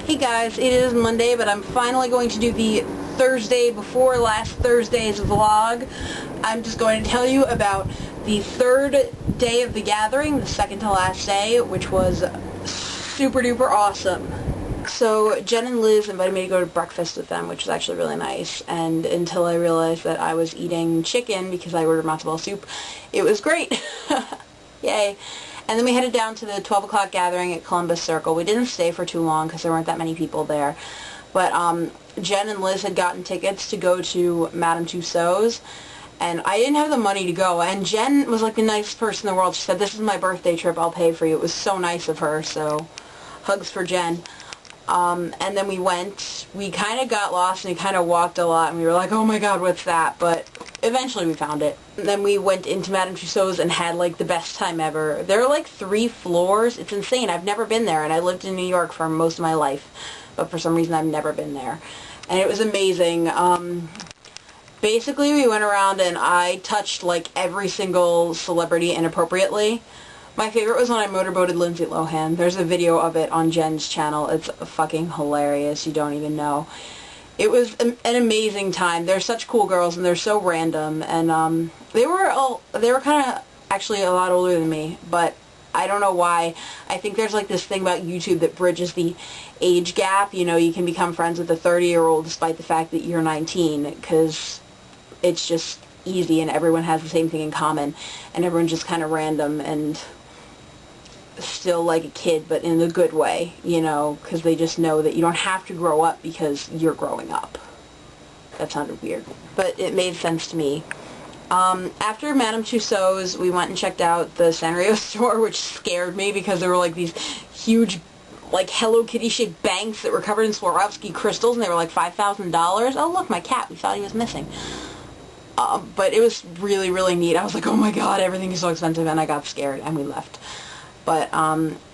Hey guys, it is Monday, but I'm finally going to do the Thursday before last Thursday's vlog. I'm just going to tell you about the third day of the gathering, the second to last day, which was super duper awesome. So Jen and Liz invited me to go to breakfast with them, which was actually really nice, and until I realized that I was eating chicken because I ordered matzo ball soup, it was great. Yay. And then we headed down to the 12 o'clock gathering at Columbus Circle. We didn't stay for too long because there weren't that many people there. But Jen and Liz had gotten tickets to go to Madame Tussauds, and I didn't have the money to go. And Jen was like the nicest person in the world. She said, "This is my birthday trip, I'll pay for you." It was so nice of her, so hugs for Jen. And then we went, we kind of got lost and we kind of walked a lot and we were like, oh my god, what's that? But eventually we found it. And then we went into Madame Tussauds and had like the best time ever. There are like 3 floors. It's insane. I've never been there, and I lived in New York for most of my life, but for some reason I've never been there. And it was amazing. Basically we went around and I touched like every single celebrity inappropriately. My favorite was when I motorboated Lindsay Lohan. There's a video of it on Jen's channel. It's fucking hilarious. You don't even know. It was an amazing time. They're such cool girls and they're so random. And they were kind of actually a lot older than me, but I don't know why. I think there's like this thing about YouTube that bridges the age gap. You know, you can become friends with a 30-year-old despite the fact that you're 19, because it's just easy and everyone has the same thing in common, and everyone's just kind of random and still like a kid, but in a good way, you know, because they just know that you don't have to grow up because you're growing up. That sounded weird, but it made sense to me. After Madame Tussauds, we went and checked out the Sanrio store, which scared me because there were like these huge, like Hello Kitty shaped banks that were covered in Swarovski crystals, and they were like $5,000. Oh look, my cat, we thought he was missing. But it was really, really neat. I was like, oh my god, everything is so expensive, and I got scared, and we left. But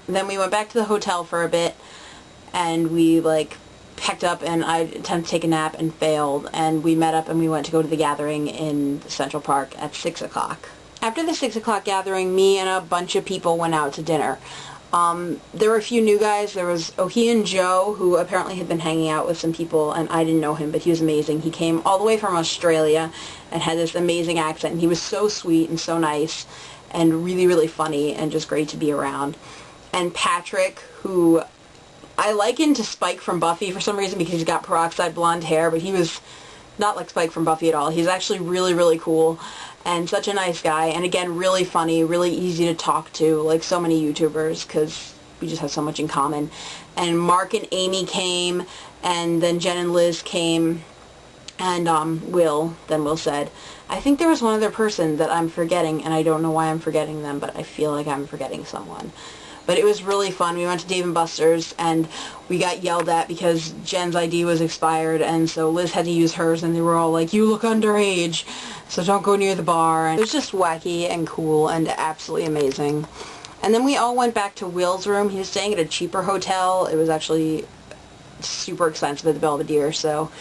then we went back to the hotel for a bit, and we like packed up, and I attempted to take a nap and failed, and we met up and we went to go to the gathering in Central Park at 6 o'clock. After the 6 o'clock gathering, me and a bunch of people went out to dinner. There were a few new guys. There was Ohian Joe, who apparently had been hanging out with some people, and I didn't know him, but he was amazing. He came all the way from Australia and had this amazing accent, and he was so sweet and so nice and really, really funny and just great to be around. And Patrick, who I likened to Spike from Buffy for some reason because he's got peroxide blonde hair, but he was not like Spike from Buffy at all. He's actually really, really cool and such a nice guy, and again, really funny, really easy to talk to, like so many YouTubers, because we just have so much in common. And Mark and Amy came, and then Jen and Liz came, and Will said. I think there was one other person that I'm forgetting, and I don't know why I'm forgetting them, but I feel like I'm forgetting someone. But it was really fun. We went to Dave & Buster's, and we got yelled at because Jen's ID was expired, and so Liz had to use hers, and they were all like, "You look underage, so don't go near the bar." And it was just wacky and cool and absolutely amazing. And then we all went back to Will's room. He was staying at a cheaper hotel. It was actually super expensive at the Belvedere, so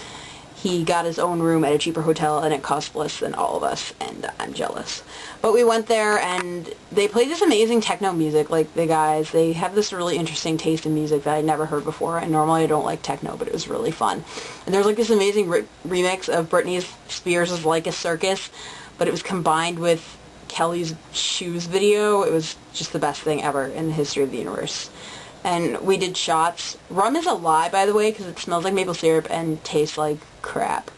he got his own room at a cheaper hotel, and it cost less than all of us, and I'm jealous. But we went there, and they played this amazing techno music. Like, the guys, they have this really interesting taste in music that I'd never heard before, and normally I don't like techno, but it was really fun. And there was like this amazing remix of Britney Spears' Like a Circus, but it was combined with Kelly's Shoes video. It was just the best thing ever in the history of the universe. And we did shots. Rum is a lie, by the way, because it smells like maple syrup and tastes like crap.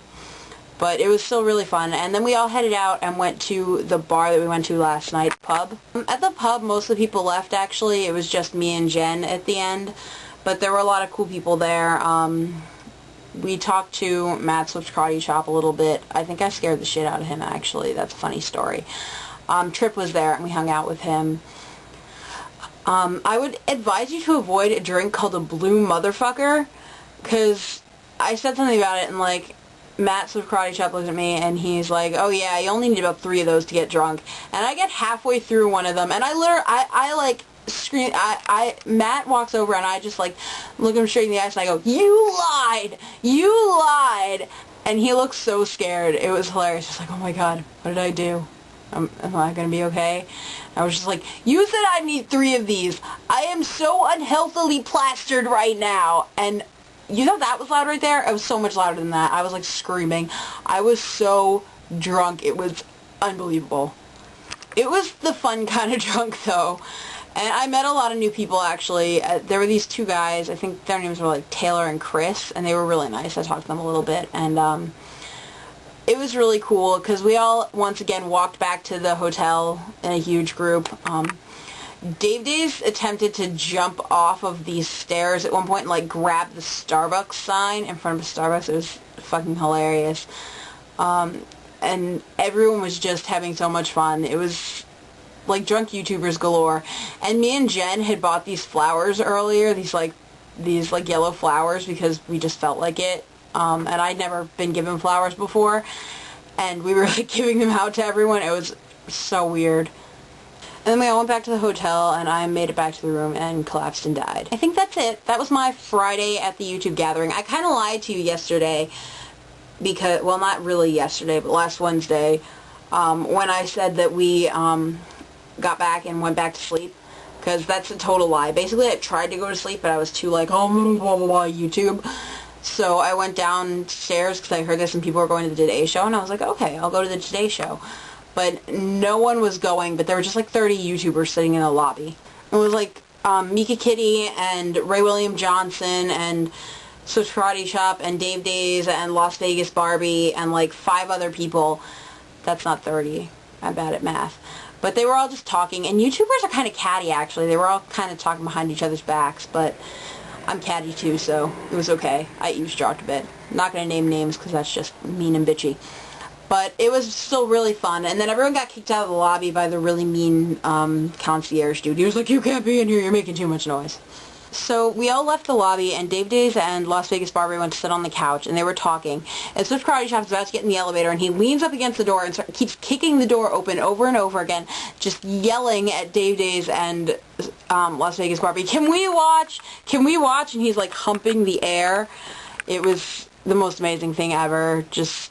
But it was still really fun. And then we all headed out and went to the bar that we went to last night, pub. At the pub, most of the people left, actually. It was just me and Jen at the end. But there were a lot of cool people there. We talked to Matt Swift's Karate Chop a little bit. I think I scared the shit out of him, actually. That's a funny story. Tripp was there, and we hung out with him. I would advise you to avoid a drink called a Blue Motherfucker, because I said something about it, and like, Matt Swift Karate Chop looked at me, and he's like, "Oh yeah, you only need about 3 of those to get drunk." And I get halfway through one of them, and I like scream. Matt walks over, and I just like look him straight in the eyes, and I go, "You lied! You lied!" And he looks so scared. It was hilarious. Just like, oh my god, what did I do? Am I going to be okay? I was just like, you said I need 3 of these. I am so unhealthily plastered right now. And you know that was loud right there? It was so much louder than that. I was like screaming. I was so drunk. It was unbelievable. It was the fun kind of drunk though. And I met a lot of new people actually. There were these 2 guys. I think their names were like Taylor and Chris. And they were really nice. I talked to them a little bit. And it was really cool because we all once again walked back to the hotel in a huge group. Dave Days attempted to jump off of these stairs at one point and like grab the Starbucks sign in front of Starbucks. It was fucking hilarious. And everyone was just having so much fun. It was like drunk YouTubers galore. And me and Jen had bought these flowers earlier, these yellow flowers, because we just felt like it. And I'd never been given flowers before, and we were like giving them out to everyone. It was so weird. And then we all went back to the hotel, and I made it back to the room and collapsed and died. I think that's it. That was my Friday at the YouTube gathering. I kind of lied to you yesterday because, well, not really yesterday, but last Wednesday, when I said that we got back and went back to sleep, because that's a total lie. Basically, I tried to go to sleep, but I was too like, oh, blah, blah, blah, YouTube. So I went downstairs because I heard that some people were going to the Today Show, and I was like, okay, I'll go to the Today Show. But no one was going, but there were just like 30 YouTubers sitting in the lobby. It was like Mika Kitty and Ray William Johnson and Switch Karate Chop and Dave Days and Las Vegas Barbie and like 5 other people. That's not 30. I'm bad at math. But they were all just talking, and YouTubers are kind of catty actually. They were all kind of talking behind each other's backs, but I'm catty too, so it was okay. I eavesdropped a bit. I'm not going to name names because that's just mean and bitchy. But it was still really fun. And then everyone got kicked out of the lobby by the really mean concierge dude. He was like, you can't be in here, you're making too much noise. So we all left the lobby, and Dave Days and Las Vegas Barbie went to sit on the couch, and they were talking. And Swift Karate Chop's about to get in the elevator, and he leans up against the door and keeps kicking the door open over and over again, just yelling at Dave Days and Las Vegas Barbie, can we watch? Can we watch? And he's like humping the air. It was the most amazing thing ever. Just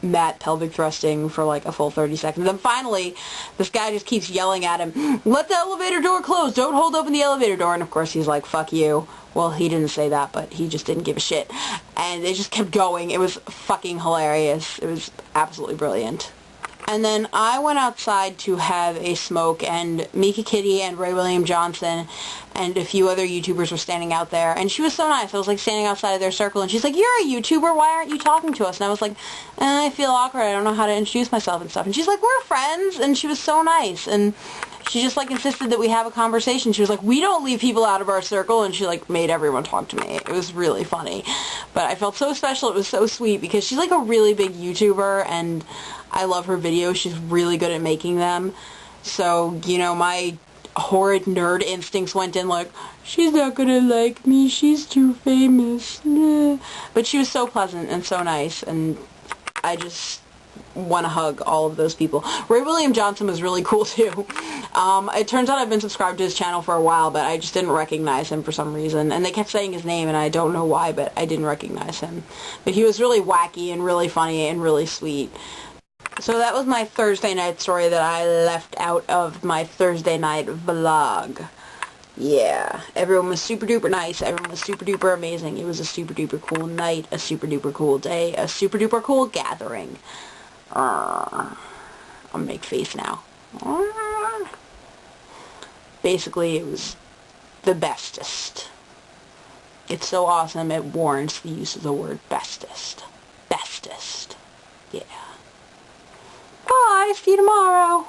Matt pelvic thrusting for like a full 30 seconds. Then finally, this guy just keeps yelling at him, let the elevator door close, don't hold open the elevator door. And of course he's like, fuck you. Well, he didn't say that, but he just didn't give a shit. And they just kept going. It was fucking hilarious. It was absolutely brilliant. And then I went outside to have a smoke, and Mika Kitty and Ray William Johnson and a few other YouTubers were standing out there, and she was so nice. I was like standing outside of their circle, and she's like, you're a YouTuber, why aren't you talking to us? And I was like, I feel awkward, I don't know how to introduce myself and stuff. And she's like, we're friends, and she was so nice, and she just like insisted that we have a conversation. She was like, we don't leave people out of our circle, and she like made everyone talk to me. It was really funny, but I felt so special. It was so sweet because she's like a really big YouTuber, and I love her videos. She's really good at making them. So, you know, my horrid nerd instincts went in like, she's not gonna like me, she's too famous. Nah. But she was so pleasant and so nice, and I just want to hug all of those people. Ray William Johnson was really cool too. It turns out I've been subscribed to his channel for a while, but I just didn't recognize him for some reason. And they kept saying his name, and I don't know why, but I didn't recognize him. But he was really wacky and really funny and really sweet. So that was my Thursday night story that I left out of my Thursday night vlog. Yeah, everyone was super duper nice, everyone was super duper amazing. It was a super duper cool night, a super duper cool day, a super duper cool gathering. I'll make face now. Basically, it was the bestest. It's so awesome, it warrants the use of the word bestest. Bestest. Yeah. Bye, see you tomorrow.